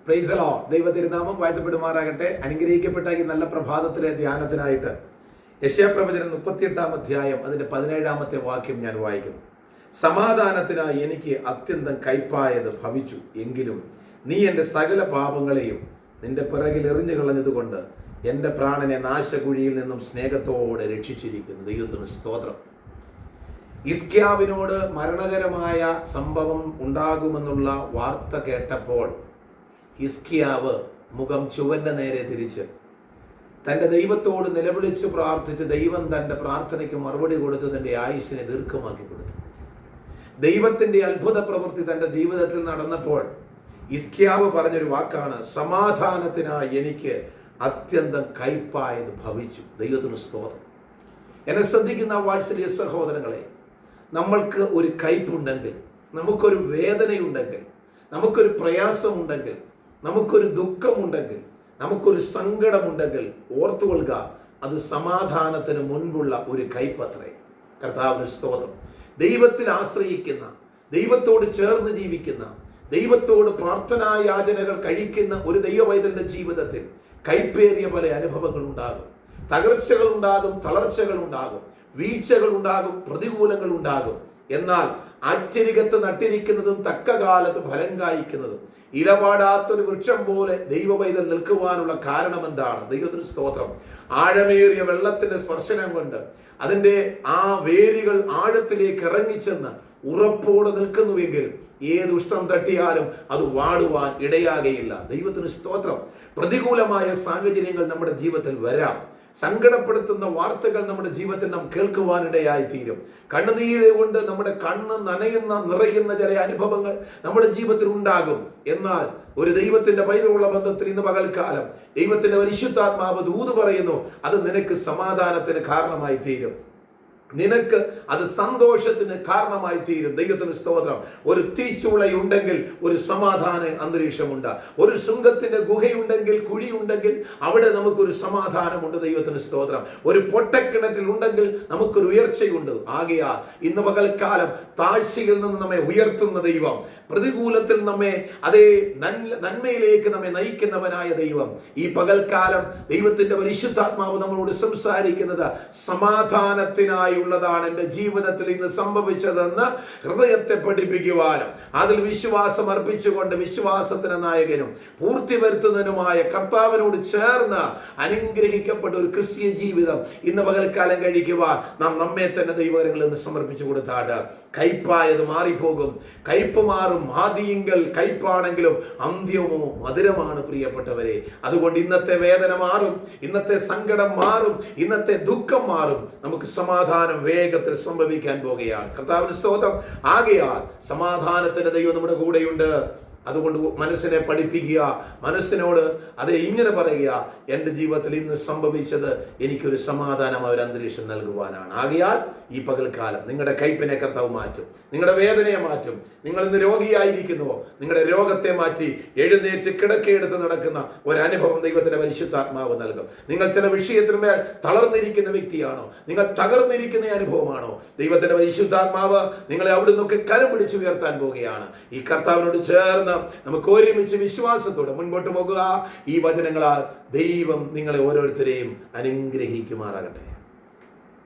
Praise the Lord. ദൈവ തിരുനാമം വാഴ്ത്തപ്പെടുമാറാകട്ടെ. അനുഗ്രഹിക്കപ്പെട്ട ഈ നല്ല പ്രഭാതത്തിലെ ധ്യാനത്തിനായിട്ട് യെശയ്യാപ്രവചനം 38 അധ്യായം അതിന്റെ 17 വാക്യം ഞാൻ വായിക്കുന്നു. സമാധാനത്തിനായി എനിക്ക് അത്യന്തം കയ്പായത് ഭവിച്ചു, എങ്കിലും നീ എൻ്റെ സകല പാപങ്ങളെയും നിന്റെ പിറകിൽ എറിഞ്ഞു കളഞ്ഞതുകൊണ്ട് എൻ്റെ പ്രാണനെ നാശകുഴിയിൽ നിന്നും സ്നേഹത്തോടെ രക്ഷിച്ചിരിക്കുന്നു. ദൈവത്തിന് സ്തോത്രം. ഹിസ്കിയാവിനോട് മരണകരമായ സംഭവം ഉണ്ടാകുമെന്നുള്ള വാർത്ത കേട്ടപ്പോൾ ഹിസ്കിയാവ് മുഖം ചുവന്റെ നേരെ തിരിച്ച് തൻ്റെ ദൈവത്തോട് നിലവിളിച്ച് പ്രാർത്ഥിച്ച് ദൈവം തൻ്റെ പ്രാർത്ഥനയ്ക്ക് മറുപടി കൊടുത്ത് തൻ്റെ ആയുസ്സിനെ ദീർഘമാക്കി കൊടുത്തു. ദൈവത്തിൻ്റെ അത്ഭുത പ്രവൃത്തി തൻ്റെ ജീവിതത്തിൽ നടന്നപ്പോൾ ഹിസ്കിയാവ് പറഞ്ഞൊരു വാക്കാണ്, സമാധാനത്തിനായി എനിക്ക് അത്യന്തം കയ്പായത് ഭവിച്ചു. ദൈവത്തിന് സ്തോത്രം. എന്നെ ശ്രദ്ധിക്കുന്ന വാത്സല്യ സഹോദരങ്ങളെ, നമ്മൾക്ക് ഒരു കയ്പുണ്ടെങ്കിൽ, നമുക്കൊരു വേദനയുണ്ടെങ്കിൽ, നമുക്കൊരു പ്രയാസമുണ്ടെങ്കിൽ, നമുക്കൊരു ദുഃഖമുണ്ടെങ്കിൽ, നമുക്കൊരു സങ്കടമുണ്ടെങ്കിൽ ഓർത്തുകൊള്ളുക, അത് സമാധാനത്തിന് മുൻപുള്ള ഒരു കയ്പത്രേ. കർത്താവിന് സ്തോത്രം. ദൈവത്തിൽ ആശ്രയിക്കുന്ന, ദൈവത്തോട് ചേർന്ന് ജീവിക്കുന്ന, ദൈവത്തോട് പ്രാർത്ഥനാ യാചനകൾ കഴിക്കുന്ന ഒരു ദൈവവൈതലിന്റെ ജീവിതത്തിൽ കയ്പേറിയ പല അനുഭവങ്ങൾ ഉണ്ടാകും. തകർച്ചകൾ ഉണ്ടാകും, തളർച്ചകൾ ഉണ്ടാകും, വീഴ്ചകൾ ഉണ്ടാകും, പ്രതികൂലങ്ങൾ ഉണ്ടാകും. എന്നാൽ ആറ്റരികത്ത് നട്ടിരിക്കുന്നതും തക്ക കാലത്ത് ഫലം കായ്ക്കുന്നതും ഇലപാടാത്തൊരു വൃക്ഷം പോലെ ദൈവവൈതൽ നിൽക്കുവാനുള്ള കാരണം എന്താണ്? ദൈവത്തിന് സ്തോത്രം. ആഴമേറിയ വെള്ളത്തിന്റെ സ്പർശനം കൊണ്ട് അതിൻ്റെ ആ വേരുകൾ ആഴത്തിലേക്ക് ഇറങ്ങിച്ചെന്ന് ഉറപ്പോടെ നിൽക്കുന്നുവെങ്കിൽ ഏത് ഉഷ്ണം തട്ടിയാലും അത് വാടുവാൻ ഇടയാകയില്ല. ദൈവത്തിന് സ്തോത്രം. പ്രതികൂലമായ സാഹചര്യങ്ങൾ നമ്മുടെ ജീവിതത്തിൽ വരാം. സങ്കടപ്പെടുത്തുന്ന വാർത്തകൾ നമ്മുടെ ജീവിതത്തിൽ നാം കേൾക്കുവാനിടയായി തീരും. കണ്ണുനീര് കൊണ്ട് നമ്മുടെ കണ്ണ് നിറയുന്ന ചില അനുഭവങ്ങൾ നമ്മുടെ ജീവിതത്തിൽ ഉണ്ടാകും. എന്നാൽ ഒരു ദൈവത്തിന്റെ പൈതലുള്ള ബന്ധത്തിൽ ഇന്ന് പകൽക്കാലം ദൈവത്തിന്റെ പരിശുദ്ധാത്മാവ് ദൂത് പറയുന്നു, അത് നിനക്ക് സമാധാനത്തിന് കാരണമായി തീരും. നിനക്ക് അത് സന്തോഷത്തിന് കാരണമായി തീരും. ദൈവത്തിന് സ്തോത്രം. ഒരു തീച്ചൂളയുണ്ടെങ്കിൽ ഒരു സമാധാന അന്തരീക്ഷമുണ്ട്. ഒരു ശൃംഗത്തിന്റെ ഗുഹയുണ്ടെങ്കിൽ, കുഴിയുണ്ടെങ്കിൽ അവിടെ നമുക്കൊരു സമാധാനമുണ്ട്. ദൈവത്തിന് സ്തോത്രം. ഒരു പൊട്ടക്കിണറ്റിൽ ഉണ്ടെങ്കിൽ നമുക്കൊരു ഉയർച്ചയുണ്ട്. ആകയാൽ ഇന്ന് പകൽക്കാലം താഴ്ചയിൽ നിന്ന് നമ്മെ ഉയർത്തുന്ന ദൈവം, പ്രതികൂലത്തിൽ നമ്മെ അതേ നന്മയിലേക്ക് നമ്മെ നയിക്കുന്നവനായ ദൈവം, ഈ പകൽക്കാലം ദൈവത്തിന്റെ പരിശുദ്ധാത്മാവ് നമ്മളോട് സംസാരിക്കുന്നത് സമാധാനത്തിനായി ഉള്ളതാണ് എൻ്റെ ജീവിതത്തിൽ ഇന്ന് സംഭവിച്ചതെന്ന് ഹൃദയത്തെ പഠിപ്പിക്കുവാനും അതിൽ വിശ്വാസം അർപ്പിച്ചുകൊണ്ട് വിശ്വാസത്തിന് നായകനും പൂർത്തി വരുത്തുന്നതിനുമായ കർത്താവിനോട് ചേർന്ന് അനുഗ്രഹിക്കപ്പെട്ട ഒരു ക്രിസ്തീയ ജീവിതം ഇന്ന് പകൽക്കാലം കഴിക്കുവാൻ നാം നമ്മെ തന്നെ ദൈവകരങ്ങളിൽ നിന്ന് സമർപ്പിച്ചു കൊടുത്താട് കയ്പായത് മാറിപ്പോകും. കയ്പ് മാറും. ആദിയിങ്കൽ കയ്പാണെങ്കിലും അന്ത്യമോ മധുരമാണ് പ്രിയപ്പെട്ടവരെ. അതുകൊണ്ട് ഇന്നത്തെ വേദന മാറും, ഇന്നത്തെ സങ്കടം മാറും, ഇന്നത്തെ ദുഃഖം മാറും. നമുക്ക് സമാധാനം വേഗത്തിൽ സംഭവിക്കാൻ പോകുകയാണ്. കർത്താവിന് സ്തോത്രം. ആകയാൽ സമാധാനത്തിന്റെ ദൈവം നമ്മുടെ കൂടെയുണ്ട്. അതുകൊണ്ട് മനസ്സിനെ പഠിപ്പിക്കുക, മനസ്സിനോട് അത് ഇങ്ങനെ പറയുക, എൻ്റെ ജീവിതത്തിൽ ഇന്ന് സംഭവിച്ചത് എനിക്കൊരു സമാധാനമായ ഒരു അന്തരീക്ഷം നൽകുവാനാണ്. ആകയാൽ ഈ പകൽക്കാലം നിങ്ങളുടെ കയ്പിനെ കർത്താവ് മാറ്റും, നിങ്ങളുടെ വേദനയെ മാറ്റും. നിങ്ങൾ ഇന്ന് രോഗിയായിരിക്കുന്നുവോ, നിങ്ങളുടെ രോഗത്തെ മാറ്റി എഴുന്നേറ്റ് കിടക്കയെടുത്ത് നടക്കുന്ന ഒരനുഭവം ദൈവത്തിന്റെ പരിശുദ്ധാത്മാവ് നൽകും. നിങ്ങൾ ചില വിഷയത്തിന്മേൽ തളർന്നിരിക്കുന്ന വ്യക്തിയാണോ, നിങ്ങൾ തകർന്നിരിക്കുന്ന അനുഭവമാണോ, ദൈവത്തിന്റെ പരിശുദ്ധാത്മാവ് നിങ്ങളെ അവിടെ നിന്നൊക്കെ കരം പിടിച്ച് ഉയർത്താൻ പോവുകയാണ്. ഈ കർത്താവിനോട് ചേർന്ന് നമുക്ക് ഒരുമിച്ച് വിശ്വാസത്തോടെ മുൻപോട്ട് പോകുക. ഈ വചനങ്ങളാൽ ദൈവം നിങ്ങളെ ഓരോരുത്തരെയും അനുഗ്രഹിക്കുമാറാകട്ടെ.